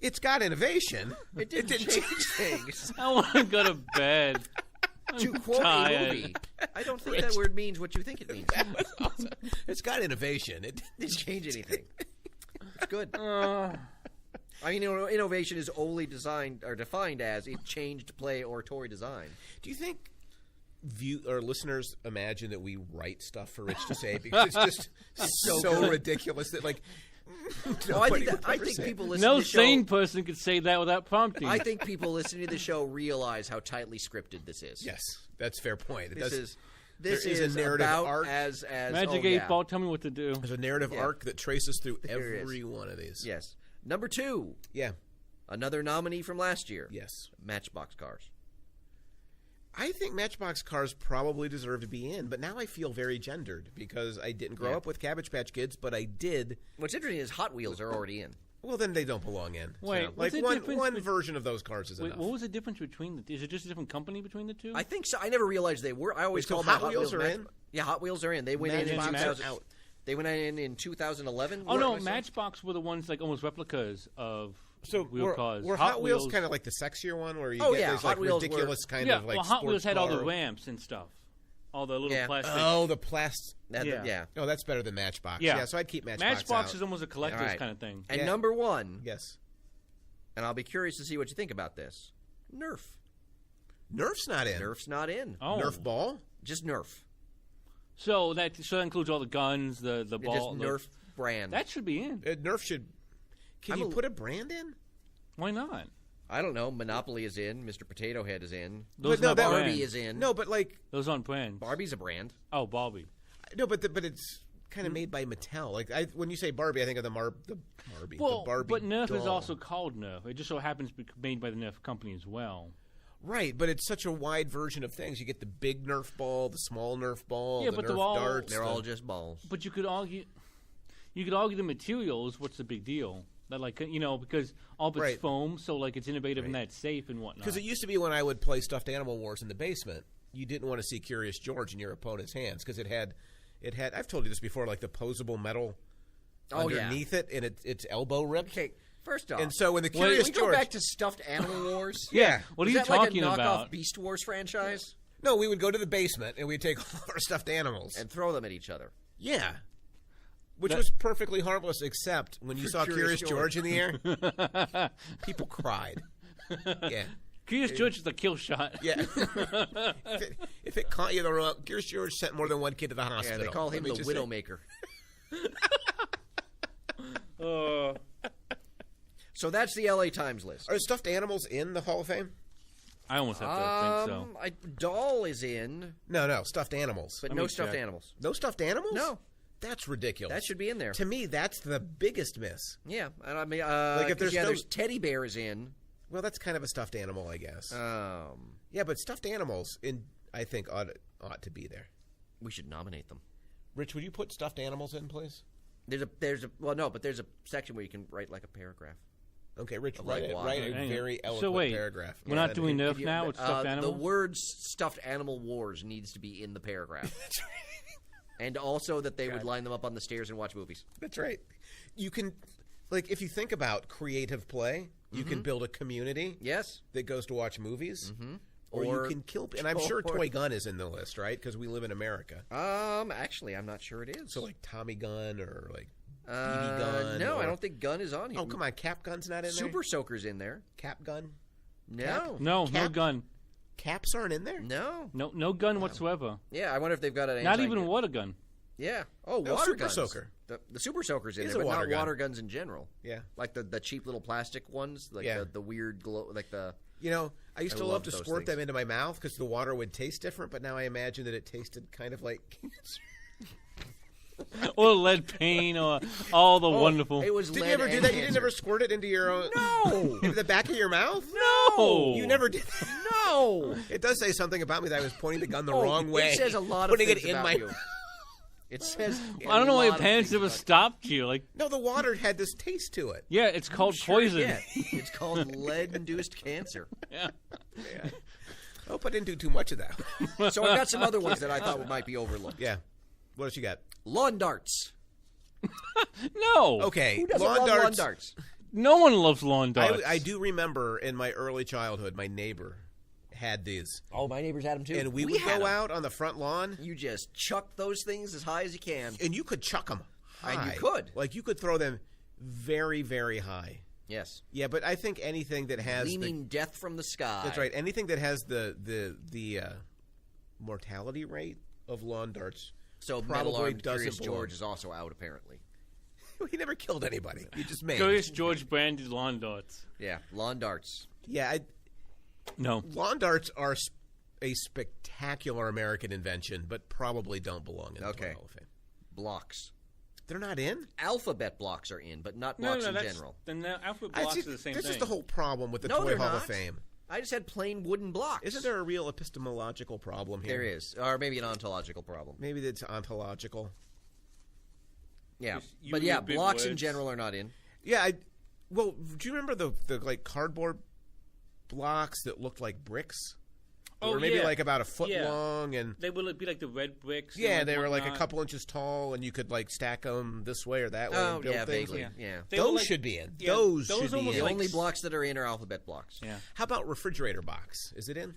It's got innovation. It didn't change things. I want to go to bed. To quote a movie, I don't think that word means what you think it means. Awesome. It's got innovation. It didn't change anything. It's good. I mean, innovation is only designed or defined as it changed play or toy design. Do you think listeners imagine that we write stuff for Rich to say because it's just so ridiculous that No, I think people listening no to the show... sane person could say that without prompting. I think people listening to the show realize how tightly scripted this is. Yes, that's a fair point. This is a narrative arc. As Magic 8 Ball, tell me what to do. There's a narrative arc that traces through every one of these. Yes. Number 2. Yeah. Another nominee from last year. Yes. Matchbox Cars. I think Matchbox Cars probably deserve to be in, but now I feel very gendered because I didn't grow up with Cabbage Patch Kids, but I did. What's interesting is Hot Wheels are already in. Well, then they don't belong in. Wait, one version of those cars is enough. What was the difference between is it just a different company between the two? I think so. I never realized they were. I always called Hot Wheels are in. Yeah, Hot Wheels are in. They went in 2000. They went in 2011. Oh no, Matchbox were the ones like almost replicas of. So wheel cars. Were Hot Wheels kind of like the sexier one where you get those Hot Wheels ridiculous kind of like Hot Wheels had all the ramps and stuff. All the little plastic. Oh, the plastic. Yeah. Oh, that's better than Matchbox. Yeah, so I'd keep Matchbox Matchbox out. is almost a collector's kind of thing. And number 1. Yes. And I'll be curious to see what you think about this. Nerf. Nerf's not in. Nerf's not in. Oh. Nerf ball? Just Nerf. So that includes all the guns, the ball. Just Nerf brand. That should be in. Nerf should. Can you put a brand in? Why not? I don't know. Monopoly is in. Mr. Potato Head is in. Barbie is in. No, but those aren't brands. Barbie's a brand. Oh, Barbie. No, but it's kind of made by Mattel. When you say Barbie, I think of the Barbie. Well, the Barbie but Nerf doll. is also called Nerf. It just so happens to be made by the Nerf company as well. Right, but it's such a wide version of things. You get the big Nerf ball, the small Nerf ball, yeah, the but Nerf darts. They're all just balls. But you could argue the materials. What's the big deal? That because all of it's foam, so it's innovative and that's safe and whatnot. Because it used to be when I would play Stuffed Animal Wars in the basement, you didn't want to see Curious George in your opponent's hands because it had. I've told you this before, the posable metal underneath it, and it's elbow ripped. Okay, first off, and so when the Curious George, go back to Stuffed Animal Wars. Yeah, what are you talking like a knockoff about? Beast Wars franchise? No, we would go to the basement and we'd take all our stuffed animals and throw them at each other. Yeah. Which was perfectly harmless, except when you saw Curious George in the air, people cried. Yeah. Curious George is a kill shot. Yeah. if it caught you the wrong, Curious George sent more than one kid to the hospital. Yeah, they call him the Widowmaker. So that's the LA Times list. Are stuffed animals in the Hall of Fame? I almost have to think so. Doll is in. No, stuffed animals. But no stuffed animals. No stuffed animals? No. That's ridiculous. That should be in there. To me, that's the biggest miss. Yeah, and I mean, if there's teddy bears in. Well, that's kind of a stuffed animal, I guess. Yeah, but stuffed animals, I think, ought to be there. We should nominate them. Rich, would you put stuffed animals in, please? There's a section where you can write a paragraph. Okay, Rich, write a very eloquent paragraph. We're not doing Nerf now with stuffed animals? The words Stuffed Animal Wars needs to be in the paragraph. And also that they would line them up on the stairs and watch movies. That's right. You can, if you think about creative play, you can build a community. Yes. That goes to watch movies. Mm-hmm. Or you can kill. And I'm sure Toy Gun is in the list, right? Because we live in America. Actually, I'm not sure it is. So Tommy Gun or BB Gun. No, I don't think Gun is on here. Oh, come on. Cap Gun's not in there? Super Soaker's in there. Cap Gun? No. No gun. Caps aren't in there? No gun whatsoever. Yeah, I wonder if they've got an not even water gun. Yeah. Oh, water guns. Super Soaker. The Super Soaker's in there, but not water guns in general. Yeah. Like the cheap little plastic ones, the weird glow, the... I used to love to squirt them into my mouth because the water would taste different, but now I imagine that it tasted kind of like cancer. Or lead paint, or all the wonderful. It was. Did you ever do that? You didn't ever squirt it into your own? No. Into the back of your mouth? No. You never did that? No. It does say something about me that I was pointing the gun the wrong way. It says a lot of putting things it in about my. You. It says. I don't know why your parents ever stopped you. No, the water had this taste to it. Yeah, it's called poison. It's called lead-induced cancer. Yeah. Hope I didn't do too much of that. So I've got some other ones that I thought might be overlooked. Yeah. What else you got? Lawn darts. No. Okay. Who doesn't love lawn darts? No one loves lawn darts. I do remember in my early childhood, my neighbor had these. Oh, my neighbors had them too. And we would go out on the front lawn. You just chuck those things as high as you can. And you could chuck them high. And you could. Like, you could throw them very, very high. Yes. Yeah, but I think anything that has leaning death from the sky. That's right. Anything that has the mortality rate of lawn darts. So probably doesn't Curious belong. George is also out apparently. He never killed anybody. He just made. Curious George branded lawn darts. Yeah, lawn darts. Yeah, no. Lawn darts are a spectacular American invention, but probably don't belong in the Toy Hall of Fame. Blocks. They're not in? Alphabet blocks are in, but not blocks in general. Then the alphabet blocks are the same thing. This is the whole problem with the Toy Hall of Fame. I just had plain wooden blocks. Isn't there a real epistemological problem here? There is. Or maybe an ontological problem. Maybe it's ontological. Yeah. But yeah, blocks in general are not in. Yeah. Well, do you remember the like cardboard blocks that looked like bricks? Or maybe like about a foot long, and they would be like the red bricks. Yeah, they were like a couple inches tall, and you could like stack them this way or that way. Oh, and build yeah, things. vaguely. Yeah, those should be in. Those should be in. The only blocks that are in are alphabet blocks. Yeah. How about refrigerator box? Is it in?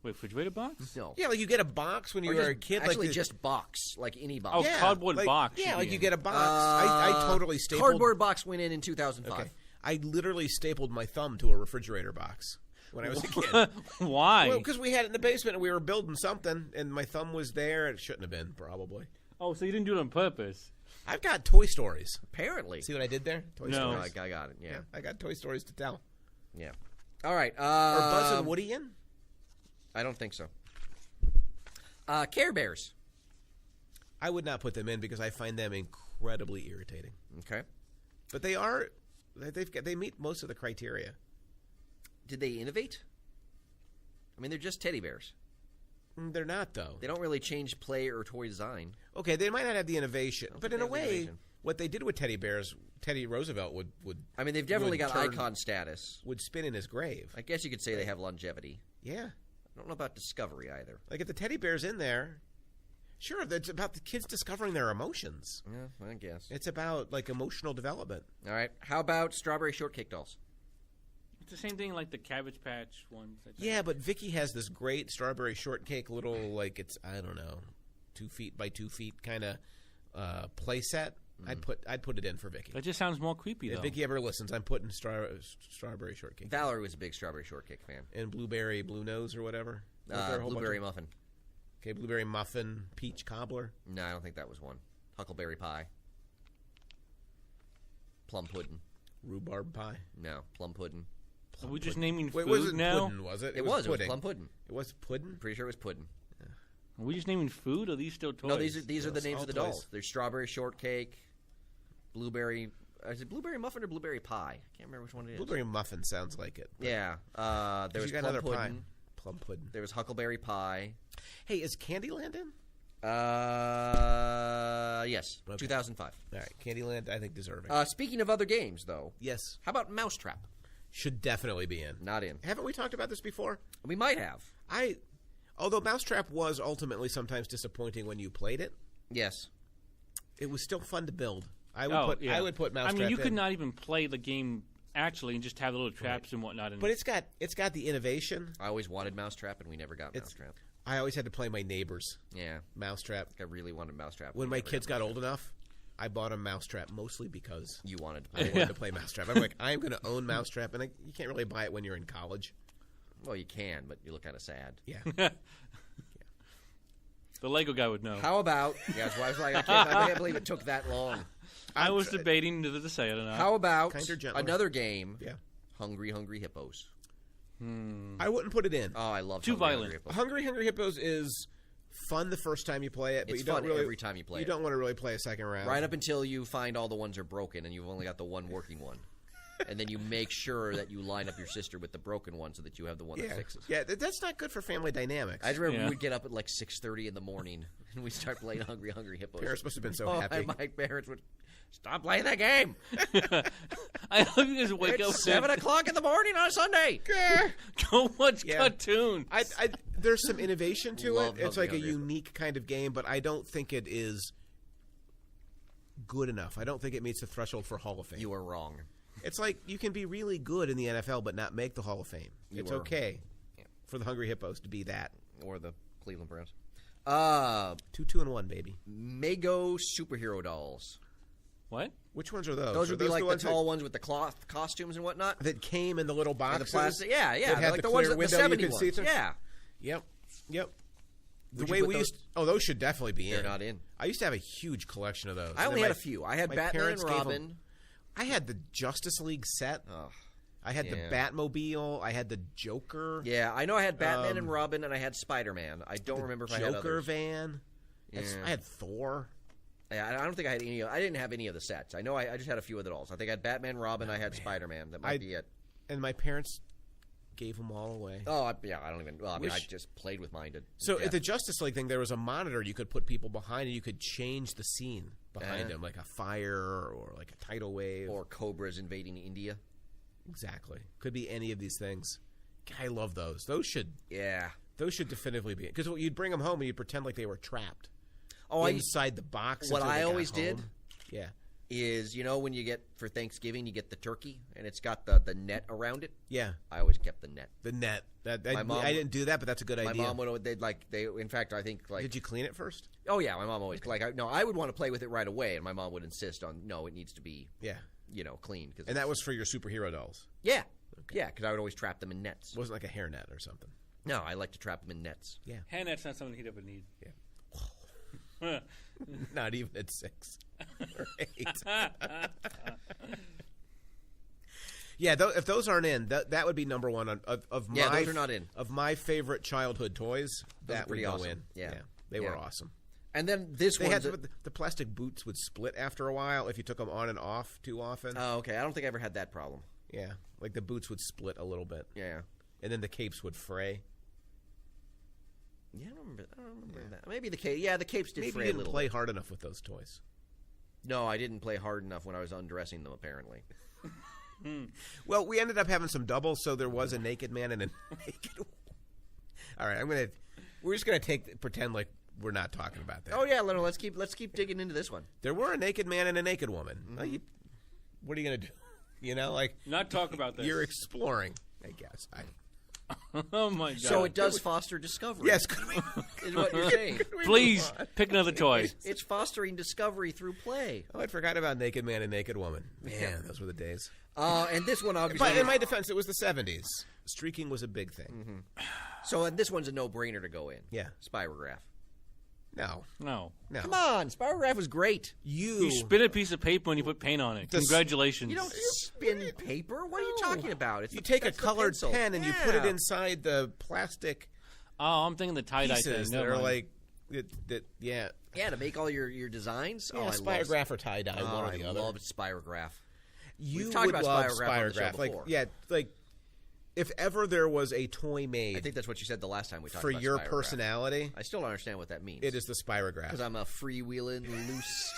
Refrigerator box? No. Yeah, like you get a box when you were a kid. Actually, like just box, like any box. Oh, cardboard box. Yeah, like you get a box. I totally stapled. Cardboard box went in 2005. Okay. I literally stapled my thumb to a refrigerator box when I was a kid. Why? Well, because we had it in the basement and we were building something, and my thumb was there. It shouldn't have been, probably. Oh, so you didn't do it on purpose? I've got Toy Stories. Apparently. See what I did there? Toy no. Stories. I got it, yeah. I got Toy Stories to tell. Yeah. All right. Are Buzz and Woody in? I don't think so. Care Bears. I would not put them in because I find them incredibly irritating. Okay. But they are, they meet most of the criteria. Did they innovate? I mean, they're just teddy bears. They're not, though. They don't really change play or toy design. Okay, they might not have the innovation, but in a way, what they did with teddy bears, Teddy Roosevelt would. I mean, they've definitely got icon status. Would spin in his grave. I guess you could say they have longevity. Yeah. I don't know about discovery either. Like if the teddy bear's in there, sure, it's about the kids discovering their emotions. Yeah, I guess. It's about like emotional development. All right. How about strawberry shortcake dolls? It's the same thing like the Cabbage Patch ones. Yeah, but Vicky has this great strawberry shortcake little, like it's, I don't know, 2 feet by 2 feet kind of play set. I'd put it in for Vicky. That just sounds more creepy, though. If Vicky ever listens, I'm putting strawberry shortcake. Valerie was a big strawberry shortcake fan. And blueberry blue nose or whatever. Blueberry muffin. Okay, blueberry muffin, peach cobbler. No, I don't think that was one. Huckleberry pie. Plum pudding. Rhubarb pie. No, plum pudding. Are we just naming food wasn't now? Pudding, was it? It was plum pudding. It was pudding? Pretty sure it was pudding. Yeah. Are we just naming food, or are these still toys? No, these are the names of the toys. dolls. There's strawberry shortcake, blueberry. Is it blueberry muffin or blueberry pie? I can't remember which one it is. Blueberry muffin sounds like it. Yeah. There was plum another pudding. pie. Plum pudding. There was huckleberry pie. Hey, is Candyland in? Yes. Okay. 2005. All right, Candyland, I think deserving. Speaking of other games, though. Yes. How about Mousetrap? Should definitely be in. Not in. Haven't we talked about this before? We might have. Although Mousetrap was ultimately sometimes disappointing when you played it. Yes. It was still fun to build. I would put Mousetrap in. I mean, you could not even play the game actually and just have the little traps and whatnot. But it's got the innovation. I always wanted Mousetrap, and we never got Mousetrap. I always had to play my neighbors. Yeah. Mousetrap. I really wanted Mousetrap. When my kids got old enough, I bought a Mousetrap mostly because you wanted to play. I wanted to play Mousetrap. I'm like, I'm going to own Mousetrap, and you can't really buy it when you're in college. Well, you can, but you look kind of sad. Yeah. The Lego guy would know. How about? Yeah, that's why I was like, I can't believe it took that long. I was debating whether to say it or not. How about another game? Yeah. Hungry Hungry Hippos. I wouldn't put it in. Oh, I love Too violent. Hungry Hungry Hippos is fun the first time you play it, but it's you don't fun really every time you play it. You don't want to really play a second round. Right up until you find all the ones are broken and you've only got the one working one. And then you make sure that you line up your sister with the broken one so that you have the one that fixes. Yeah, that's not good for family dynamics. I remember we'd get up at like 6:30 in the morning and we'd start playing Hungry Hungry Hippos. Parents must have been so happy. My parents would Stop playing that game. I hope you guys wake up. It's 7 o'clock in the morning on a Sunday. Go watch cartoons. There's some innovation to Love it. It's like a Hungry Hippo. unique kind of game, but I don't think it is good enough. I don't think it meets the threshold for Hall of Fame. You are wrong. It's like you can be really good in the NFL but not make the Hall of Fame. It's okay for the Hungry Hippos to be that. Or the Cleveland Browns. 2-2-1, baby. Mego superhero dolls. What? Which ones are those? Those would be like the ones tall ones with the cloth costumes and whatnot. that came in the little And boxes. the plastic. Yeah, yeah. That had Like the the ones clear that the window you 70 could see ones. through? Yeah. Yep. The Would you way put we those- used those should definitely be They're in. not in. I used to have a huge collection of those. I And only then had a few. I had my Batman and parents gave 'em- Robin. I had the Justice League set. Oh, I had the Batmobile. I had the Joker. yeah, I know I had Batman and Robin, and I had Spider-Man. I don't remember if I had Joker others. van. Yeah. I had Thor. Yeah, I don't think I had any. I didn't have any of the sets. I know I just had a few of the dolls. I think I had Batman, Robin. I had Spider-Man. That might be it. And my parents gave them all away. Oh, yeah. I don't even. Well, I mean, I Wish- just played with mine. So at the Justice League thing, there was a monitor you could put people behind, and you could change the scene behind them, like a fire or like a tidal wave. or cobras invading India. Exactly. Could be any of these things. God, I love those. Those should definitively be, because you'd bring them home and you'd pretend like they were trapped. Oh, inside the box. What until they I got always home. did Yeah. is, when you get for Thanksgiving, you get the turkey and it's got the net around it. Yeah. I always kept the net. The net. My mom- I didn't do that, but that's a good My idea. mom would. In fact, I think Did you clean it first? Oh yeah, my mom always I would want to play with it right away, and my mom would insist on no, it needs to be Yeah. Clean. And that was for your superhero dolls. yeah, because I would always trap them in nets. It wasn't like a hairnet or something. No, I like to trap them in nets. Yeah. Handnet's not something he'd ever need. Yeah. Not even at 6 or 8. Yeah, if those aren't in, that would be number one of my. Yeah, those are not in. Of my favorite childhood toys. Those are That would pretty go awesome. in. Yeah. They were awesome. And then this They one. had the plastic boots would split after a while if you took them on and off too often. Oh, okay. I don't think I ever had that problem. Yeah, like the boots would split a little bit. Yeah. And then the capes would fray. Yeah, I don't remember that. Maybe the cape. Yeah, the capes did Maybe fray you a didn't little play bit. hard enough with those toys. No, I didn't play hard enough when I was undressing them. Apparently. Well, we ended up having some doubles, so there was a naked man and a naked woman. All right, we're just gonna pretend like we're not talking about that. Oh yeah, let's keep digging into this one. There were a naked man and a naked woman. Mm-hmm. What are you gonna do? Not talk about this. You're exploring, I guess. Oh my god! So it does foster discovery. Yes, could we, is what you're saying. Please pick another toy. It's fostering discovery through play. I forgot about naked man and naked woman. Man, those were the days. And this one obviously. But in my defense, it was the 70s. Streaking was a big thing. Mm-hmm. So and this one's a no-brainer to go in. Yeah. Spirograph. No. Come on, Spirograph was great. You spin a piece of paper and you put paint on it. Congratulations. You don't spin paper. What are you talking about? You take a that's the colored pencil. pen and you put it inside the plastic Oh, I'm thinking the tie-dye thing. pieces that Never are mind. like, yeah. Yeah, to make all your designs. Yeah, I Spirograph or tie-dye, one or the other. I love Spirograph. You We've talked would about love Spirograph on the show Spirograph. before. If ever there was a toy made I think that's what you said the last time we talked for about your Spirograph. personality, I still don't understand what that means. it is the Spirograph. Because I'm a freewheeling, loose,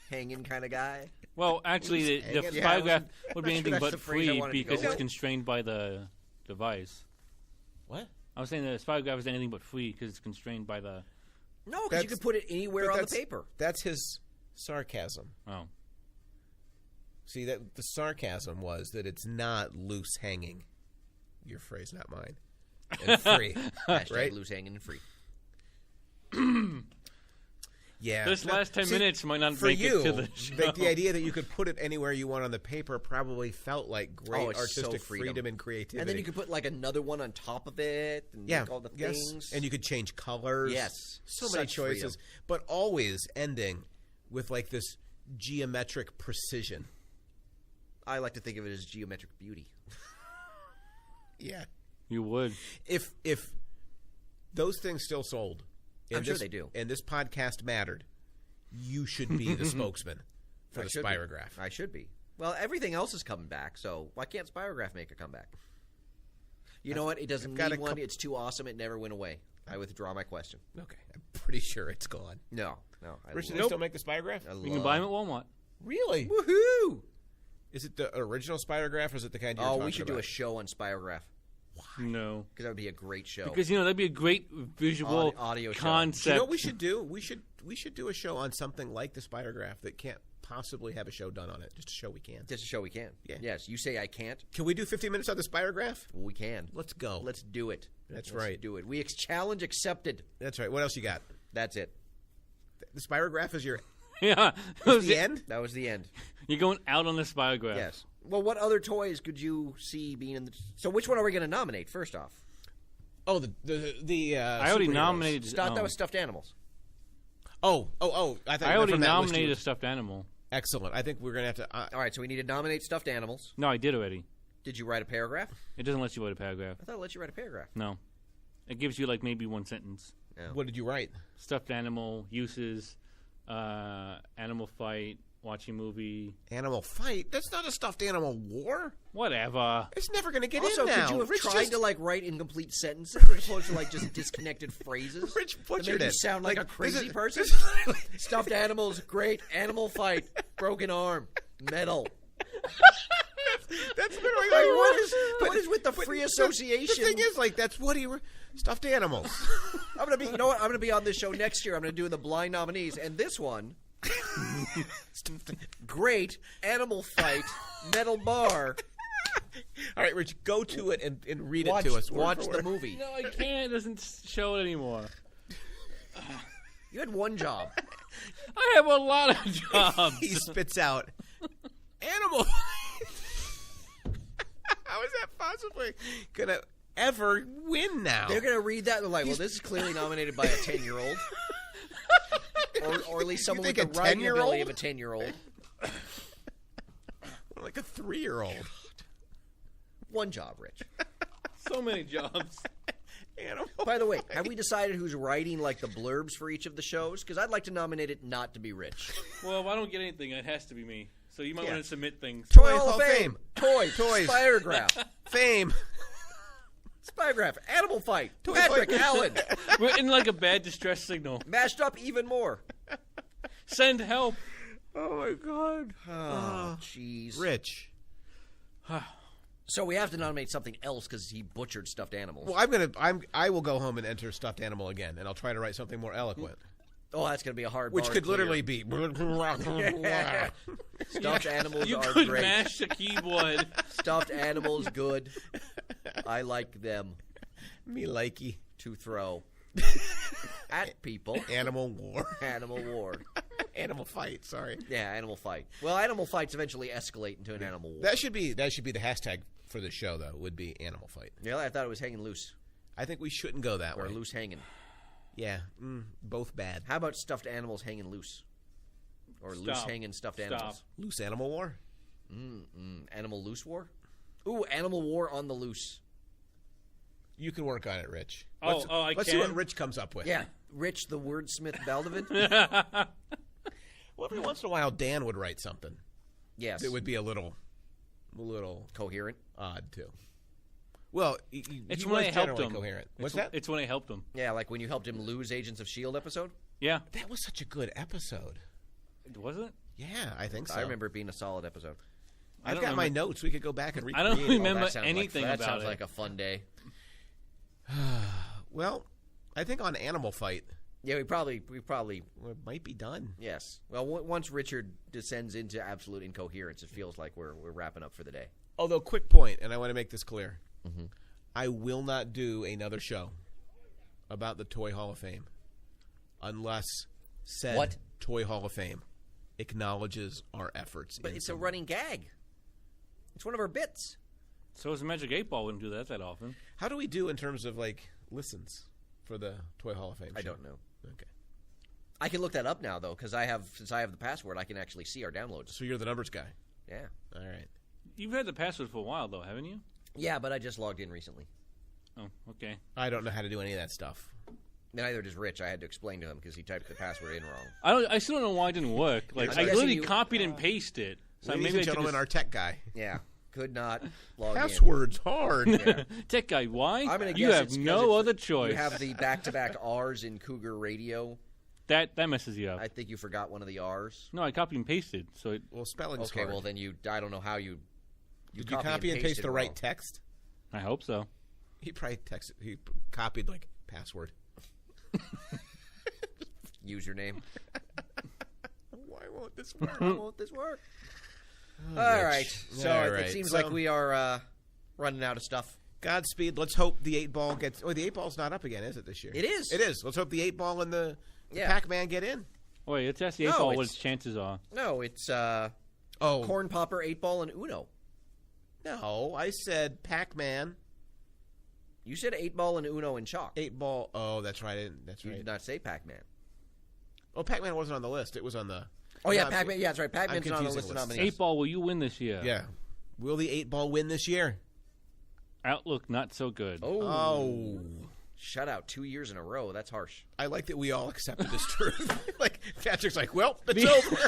hanging kind of guy. Well, actually, the hanging. Spirograph would be not sure anything that's but the phrase I free wanted to go because it's with. constrained by the device. What? I was saying that the Spirograph is anything but free because it's constrained by the. No, because you can put it anywhere on the paper. That's his sarcasm. Oh. See, that the sarcasm was that it's not loose hanging. Your phrase, not mine. And free, Hashtag right? loose, hanging, and free. Yeah. This last 10 minutes might not for make you, it to the show. the idea that you could put it anywhere you want on the paper probably felt like great it's so artistic freedom. freedom and creativity. And then you could put like another one on top of it and make all the things. And you could change colors. Yes. So many Such choices. freedom. But always ending with like this geometric precision. I like to think of it as geometric beauty. Yeah. You would. If those things still sold, I'm sure they do. And this podcast mattered, you should be the spokesman for the Spirograph. I should be. Well, everything else is coming back, so why can't Spirograph make a comeback? You know what? It doesn't need one. It's too awesome. It never went away. I withdraw my question. Okay. I'm pretty sure it's gone. No. Richard, they still make the Spirograph? You can buy them at Walmart. Really? Woohoo! Is it the original Spirograph, or is it the kind you're talking about? We should do a show on Spirograph. No. Because that would be a great show. Because, that'd be a great visual audio concept. You know what we should do? We should do a show on something like the Spirograph that can't possibly have a show done on it. Just a show we can. Just a show we can. Yeah. Yes. You say I can't? Can we do 15 minutes on the Spirograph? We can. Let's go. Let's do it. Let's right. Do it. Challenge accepted. That's right. What else you got? That's it. The Spirograph is your... Yeah. That was the end? That was the end. You're going out on the Spirograph. Yes. Well, what other toys could you see being in the... So which one are we going to nominate, first off? Oh, the I already nominated... That was stuffed animals. Oh. I already nominated a stuffed animal. Excellent. I think we're going to have to... All right, so we need to nominate stuffed animals. No, I did already. Did you write a paragraph? It doesn't let you write a paragraph. I thought it let you write a paragraph. No. It gives you, maybe one sentence. No. What did you write? Stuffed animal, uses, animal fight, watching movie. Animal fight? That's not a stuffed animal war. Whatever. It's never going to get also, in now. Could you have Rich tried to write incomplete sentences as opposed to just disconnected phrases? Rich butchered it. You sound like a crazy person. Stuffed animals, great animal fight, broken arm, metal. That's literally what is with the free association? The thing is, that's what he stuffed animals. I'm gonna be. You know what? I'm gonna be on this show next year. I'm gonna do the blind nominees, and this one, great animal fight, metal bar. All right, Rich, go to it and read it to us. Watch the movie. No, I can't. It doesn't show it anymore. You had one job. I have a lot of jobs. He spits out animal. How is that possibly gonna ever win now? They're gonna read that and they're like, well, this is clearly nominated by a 10-year-old. or at least someone with the writing ability of a 10-year-old. Like a 3-year-old. One job, Rich. So many jobs. Animal. By the way, have we decided who's writing the blurbs for each of the shows? Because I'd like to nominate it not to be Rich. Well, if I don't get anything, it has to be me. So you might want to submit things. Toy Hall of Fame. Toys. Spirograph. Fame. Spirograph. Animal fight. Patrick Allen. We're in a bad distress signal. Mashed up even more. Send help. Oh my God. Oh, jeez. Rich. So we have to nominate something else because he butchered stuffed animals. Well, I will go home and enter stuffed animal again, and I'll try to write something more eloquent. Oh, that's going to be a hard. Which could literally be. Stuffed animals you are could great. mash the keyboard. Stuffed animals, good. I like them. Me likey. To throw at people. Animal war. Animal war. Animal fight. Sorry. Yeah, animal fight. Well, animal fights eventually escalate into an animal war. That should be the hashtag for the show, though. Would be animal fight. Yeah, I thought it was hanging loose. I think we shouldn't go that way. Or loose hanging. Yeah, both bad. How about stuffed animals hanging loose? Or loose hanging stuffed animals? Loose animal war? Animal loose war? Ooh, animal war on the loose. You can work on it, Rich. Let's see what Rich comes up with. Yeah, Rich the wordsmith Baldovan. Well, every once in a while, Dan would write something. Yes. It would be a little coherent. Odd, too. Well, it's he when was I helped generally him. Coherent. What's that? It's when I helped him. Yeah, like when you helped him lose Agents of S.H.I.E.L.D. episode? Yeah. That was such a good episode. Was it? Yeah, I think so. I remember it being a solid episode. I've got my notes. We could go back and recreate. I don't remember that anything about it. That sounds like a fun day. Well, I think on Animal Fight... Yeah, we probably might be done. Yes. Well, once Richard descends into absolute incoherence, it feels like we're wrapping up for the day. Although, quick point, and I want to make this clear. Mm-hmm. I will not do another show about the Toy Hall of Fame unless said Toy Hall of Fame acknowledges our efforts. But it's a running gag. It's one of our bits. So as a Magic 8-Ball wouldn't do that often. How do we do in terms of listens for the Toy Hall of Fame show? I don't know. Okay. I can look that up now, though, because since I have the password, I can actually see our downloads. So you're the numbers guy? Yeah. All right. You've had the password for a while, though, haven't you? Yeah, but I just logged in recently. Oh, okay. I don't know how to do any of that stuff. Neither does Rich. I had to explain to him because he typed the password in wrong. I still don't know why it didn't work. I literally copied and pasted it. So ladies and gentlemen, our tech guy. Yeah. Could not log Password's hard. Yeah. Tech guy, why? I'm gonna you guess have no other choice. You have the back-to-back R's in Cougar Radio That messes you up. I think you forgot one of the R's. No, I copy and pasted. So spelling's okay. hard. Well, then I don't know how you. Did you copy and paste the right text? I hope so. He probably He copied like password. Username. Why won't this work? Why won't this work? Oh, all right. So right. it seems like we are running out of stuff. Godspeed. Let's hope the 8-ball gets. Oh, the 8-ball's not up again, is it, this year? It is. It is. Let's hope the 8-ball and the Pac-Man get in. Wait, let's ask the 8-ball what its chances are. No, it's Corn Popper, 8-ball, and Uno. No, I said Pac-Man. You said 8-ball and Uno and chalk. 8-ball. Oh, that's right. That's right. You did not say Pac-Man. Oh, Pac-Man wasn't on the list. It was on the. Oh yeah, Pac-Man. Yeah, that's right. Pac-Man's on the list of nominees. 8-ball, will you win this year? Yeah. Will the 8-ball win this year? Outlook not so good. Oh. Shutout 2 years in a row. That's harsh. I like that we all accepted this truth. Like Patrick's like, well, it's over.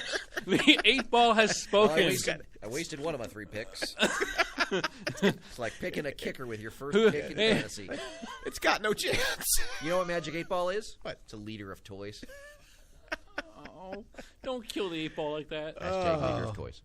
The 8-ball has spoken. Well, I wasted one of my 3 picks. It's like picking a kicker with your first pick in fantasy. It's got no chance. You know what Magic 8-ball is? What? It's a leader of toys. Oh, don't kill the 8-ball like that. Hashtag leader of toys.